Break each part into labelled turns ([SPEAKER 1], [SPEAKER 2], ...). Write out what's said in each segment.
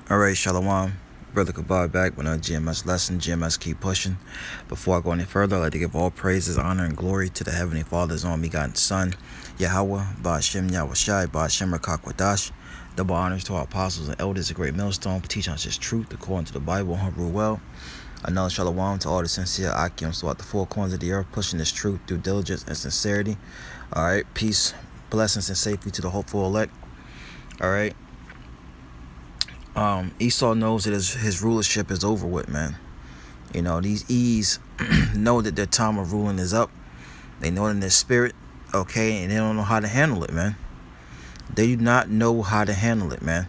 [SPEAKER 1] Alright, Shalom. Brother Kabar back with another GMS lesson. GMS keep pushing. Before I go any further, I'd like to give all praises, honor, and glory to the Heavenly Father's only begotten Son, Yahawah, Bahasham, Yahawashi, Bahasham, Rakakwadash. Double honors to our apostles and elders, a great millstone, for teaching us his truth according to the Bible and rule well. Another Shalom to all the sincere Akims throughout the four corners of the earth, pushing this truth through diligence and sincerity. Alright, peace, blessings, and safety to the hopeful elect. Alright. Esau knows that his rulership is over with, man. You know, these E's know that their time of ruling is up. They know it in their spirit, okay, and they don't know how to handle it, man. They do not know how to handle it, man.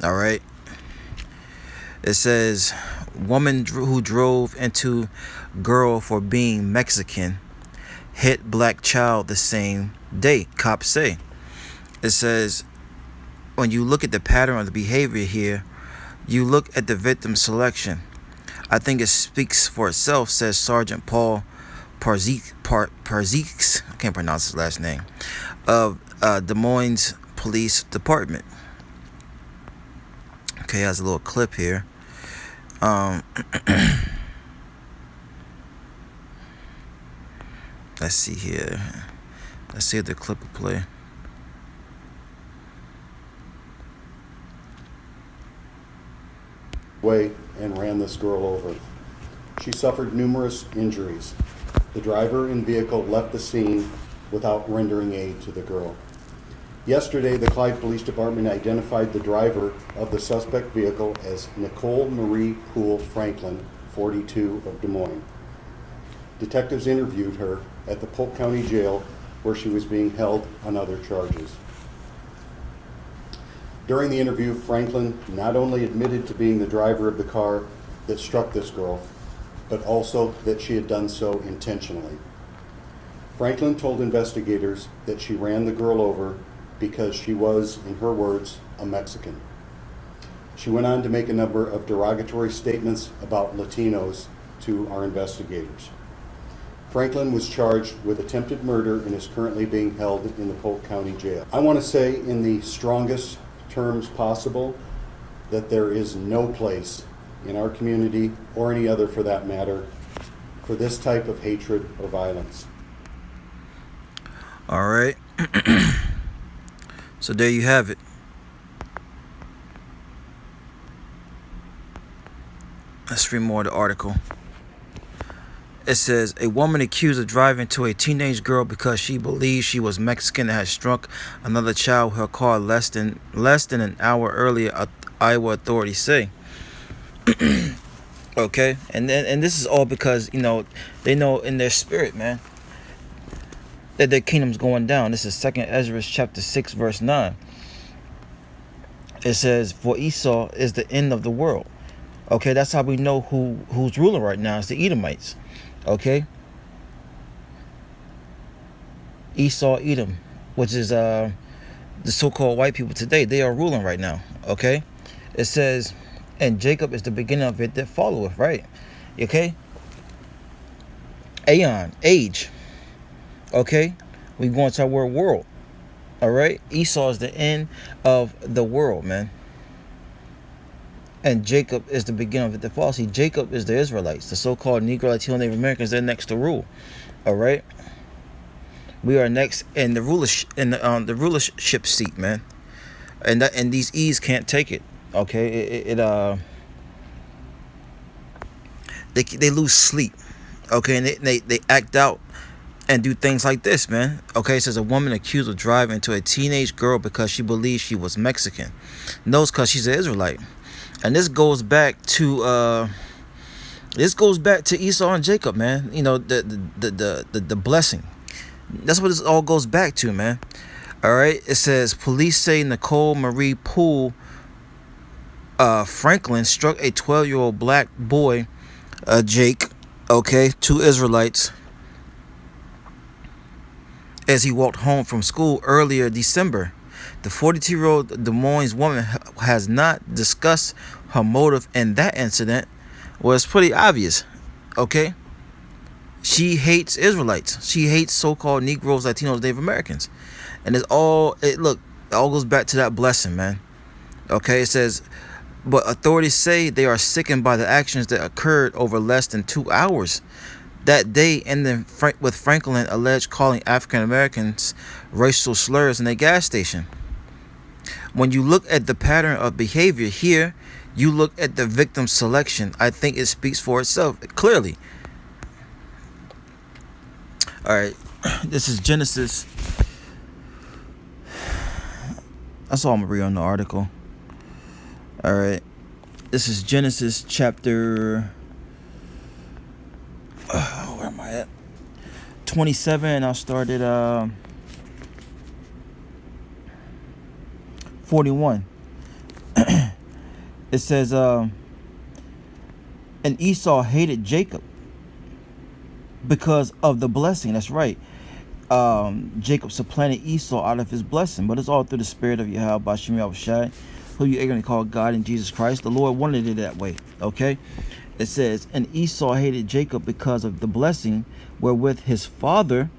[SPEAKER 1] All right. It says, woman who drove into girl for being Mexican hit black child the same day, cops say. It says, when you look at the pattern of the behavior here, you look at the victim selection. I think it speaks for itself, says Sergeant Paul Parziks, I can't pronounce his last name, of Des Moines Police Department. Okay, has a little clip here. Let's see here. Let's see if the clip will play.
[SPEAKER 2] Way and ran this girl over. She suffered numerous injuries. The driver and vehicle left the scene without rendering aid to the girl. Yesterday, the Clyde Police Department identified the driver of the suspect vehicle as Nicole Marie Poole Franklin, 42, of Des Moines. Detectives interviewed her at the Polk County Jail, where she was being held on other charges. During the interview, Franklin not only admitted to being the driver of the car that struck this girl, but also that she had done so intentionally. Franklin told investigators that she ran the girl over because she was, in her words, a Mexican. She went on to make a number of derogatory statements about Latinos to our investigators. Franklin was charged with attempted murder and is currently being held in the Polk County Jail. I want to say in the strongest terms possible that there is no place in our community, or any other for that matter, for this type of hatred or violence.
[SPEAKER 1] All right. So there you have it. Let's read more of the article. It says, a woman accused of driving to a teenage girl because she believed she was Mexican and had struck another child with her car less than an hour earlier, Iowa authorities say. Okay, and this is all because, you know, they know in their spirit, man, that their kingdom's going down. This is 2nd Ezra chapter 6 verse 9. It says, for Esau is the end of the world. Okay, that's how we know who's ruling right now. It's the Edomites. Okay, Esau, Edom, which is the so-called white people today. They are ruling right now. Okay, it says, and Jacob is the beginning of it that followeth. Right? Okay, aeon, age. Okay, we go into our word world. All right, Esau is the end of the world, man. And Jacob is the beginning of it that follows. See, Jacob is the Israelites, the so-called Negro, Latino, Native Americans. They're next to rule. All right, we are next in the rulership seat, man. And these E's can't take it. Okay, they lose sleep. Okay, and they act out and do things like this, man. Okay, it says a woman accused of driving to a teenage girl because she believed she was Mexican. Knows because she's an Israelite. And this goes back to Esau and Jacob, man. You know, the blessing. That's what this all goes back to, man. All right. It says police say Nicole Marie Poole Franklin struck a 12-year-old black boy, Jake. Okay, 2 Israelites, as he walked home from school earlier December. The 42-year-old Des Moines woman has not discussed her motive in that incident. Well, it's pretty obvious. Okay, she hates Israelites. She hates so-called Negroes, Latinos, Native Americans, and it all goes back to that blessing, man. Okay, it says But authorities say they are sickened by the actions that occurred over less than 2 hours that day, ending with Franklin alleged calling African Americans racial slurs in a gas station. When you look at the pattern of behavior here, you look at the victim selection. I think it speaks for itself clearly. All right, this is Genesis. That's all I'm gonna read on the article. All right, this is Genesis chapter. Where am I at? 27. I'll start at 41. It says, and Esau hated Jacob because of the blessing. That's right. Jacob supplanted Esau out of his blessing, but it's all through the spirit of Yahawah, Bahasham, Yahawashi, who you ignorantly call God in Jesus Christ. The Lord wanted it that way. Okay. It says, and Esau hated Jacob because of the blessing wherewith his father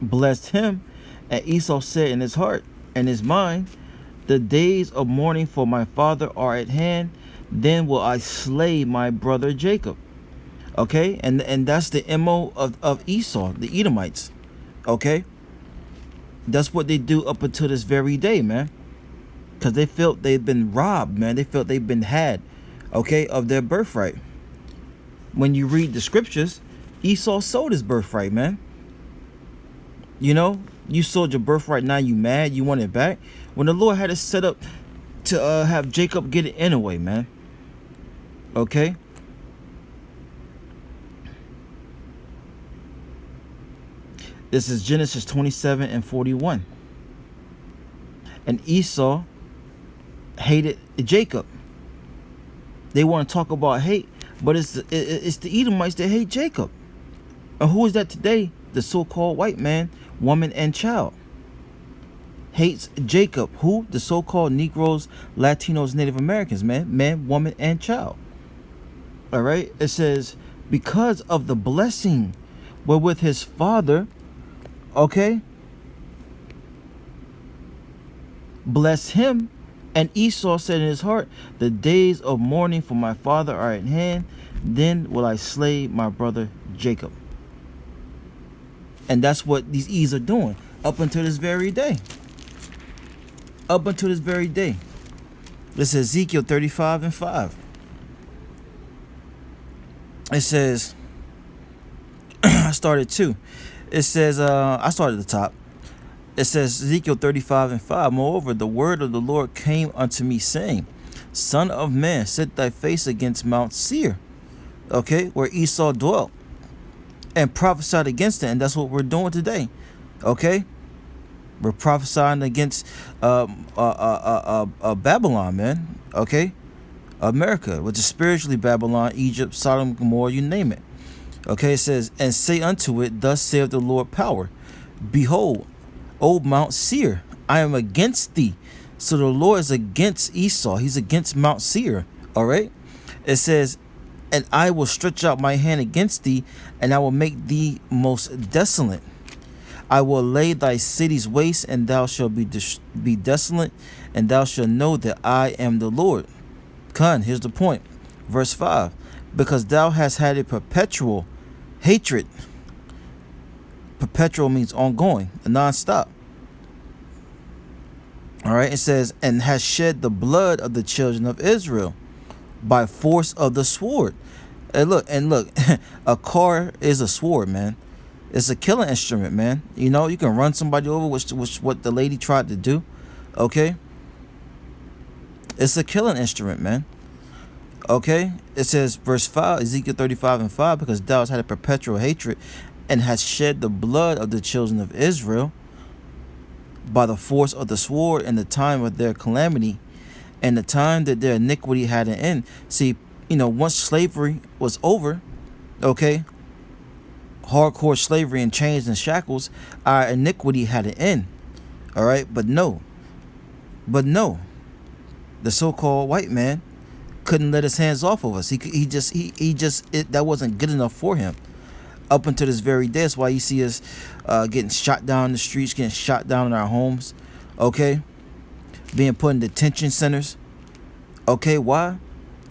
[SPEAKER 1] blessed him. And Esau said in his heart and his mind, the days of mourning for my father are at hand. Then will I slay my brother Jacob. Okay, and that's the MO of Esau, the Edomites. Okay, that's what they do up until this very day, man. Because they felt they've been robbed, man. They felt they've been had, okay, of their birthright. When you read the scriptures, Esau sold his birthright, man. You know, you sold your birthright, now you mad, you want it back. When the Lord had it set up to have Jacob get it anyway, man. Okay. This is Genesis 27 and 41. And Esau hated Jacob. They want to talk about hate, but it's the Edomites that hate Jacob. And who is that today? The so-called white man, woman, and child hates Jacob. Who? The so-called Negroes, Latinos, Native Americans, man, woman, and child. All right. It says, because of the blessing wherewith his father, okay, bless him. And Esau said in his heart, the days of mourning for my father are at hand. Then will I slay my brother Jacob. And that's what these E's are doing up until this very day. Up until this very day. This is Ezekiel 35 and 5. It says, I started 2. It says, I started at the top. It says Ezekiel 35 and 5. Moreover, the word of the Lord came unto me, saying, Son of man, set thy face against Mount Seir, okay, where Esau dwelt, and prophesied against it. And that's what we're doing today, okay? We're prophesying against Babylon, man, okay? America, which is spiritually Babylon, Egypt, Sodom, Gomorrah, you name it. Okay, it says, and say unto it, thus saith the Lord power, behold, O Mount Seir, I am against thee. So the Lord is against Esau. He's against Mount Seir. All right. It says, and I will stretch out my hand against thee, and I will make thee most desolate. I will lay thy cities waste, and thou shalt be desolate, and thou shalt know that I am the Lord. Here's the point. Verse 5. Because thou hast had a perpetual hatred. Perpetual means ongoing, non-stop. All right, it says, and has shed the blood of the children of Israel by force of the sword. And look, a car is a sword, man. It's a killing instrument, man. You know, you can run somebody over, which what the lady tried to do. Okay, it's a killing instrument, man. Okay, it says, verse 5, Ezekiel 35 and 5, because thou hast had a perpetual hatred, and hast shed the blood of the children of Israel by the force of the sword in the time of their calamity, and the time that their iniquity had an end. See, you know, once slavery was over, okay, hardcore slavery and chains and shackles, our iniquity had an end. All right, but no, the so-called white man couldn't let his hands off of us. He just that wasn't good enough for him. Up until this very day, that's why you see us getting shot down in the streets, getting shot down in our homes, okay, being put in detention centers, Okay, why?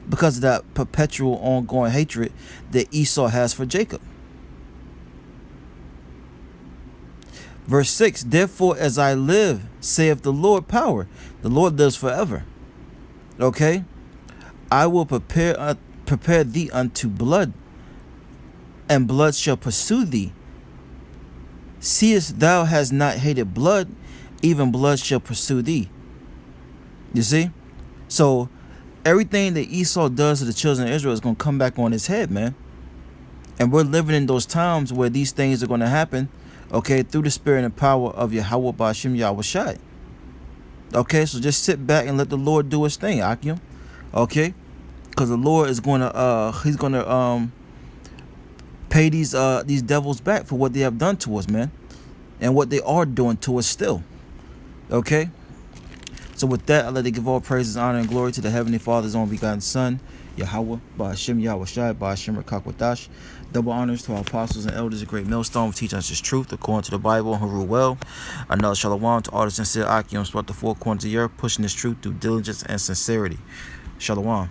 [SPEAKER 1] Because of that perpetual ongoing hatred that Esau has for Jacob. Verse 6, therefore as I live, saith the Lord power. The Lord lives forever. Okay? I will prepare thee unto blood, and blood shall pursue thee. Seest thou hast not hated blood, even blood shall pursue thee. You see? So everything that Esau does to the children of Israel is going to come back on his head, man. And we're living in those times where these things are going to happen, okay, through the spirit and power of Yahawah, Bahasham, Yahawashi. Okay, so just sit back and let the Lord do his thing, Akim. Okay? Because the Lord is going to, he's going to pay these devils back for what they have done to us, man. And what they are doing to us still. Okay? So with that, I let it give all praises, honor, and glory to the Heavenly Father's only begotten Son, Yahawah, Bahasham, Yahawashi, Bahasham, Rakakwadash. Double honors to our apostles and elders, a great millstone, who teach us his truth according to the Bible, and who rule well. Another shalom to all the sincere Akims throughout the four corners of the earth, pushing this truth through diligence and sincerity. Shalom.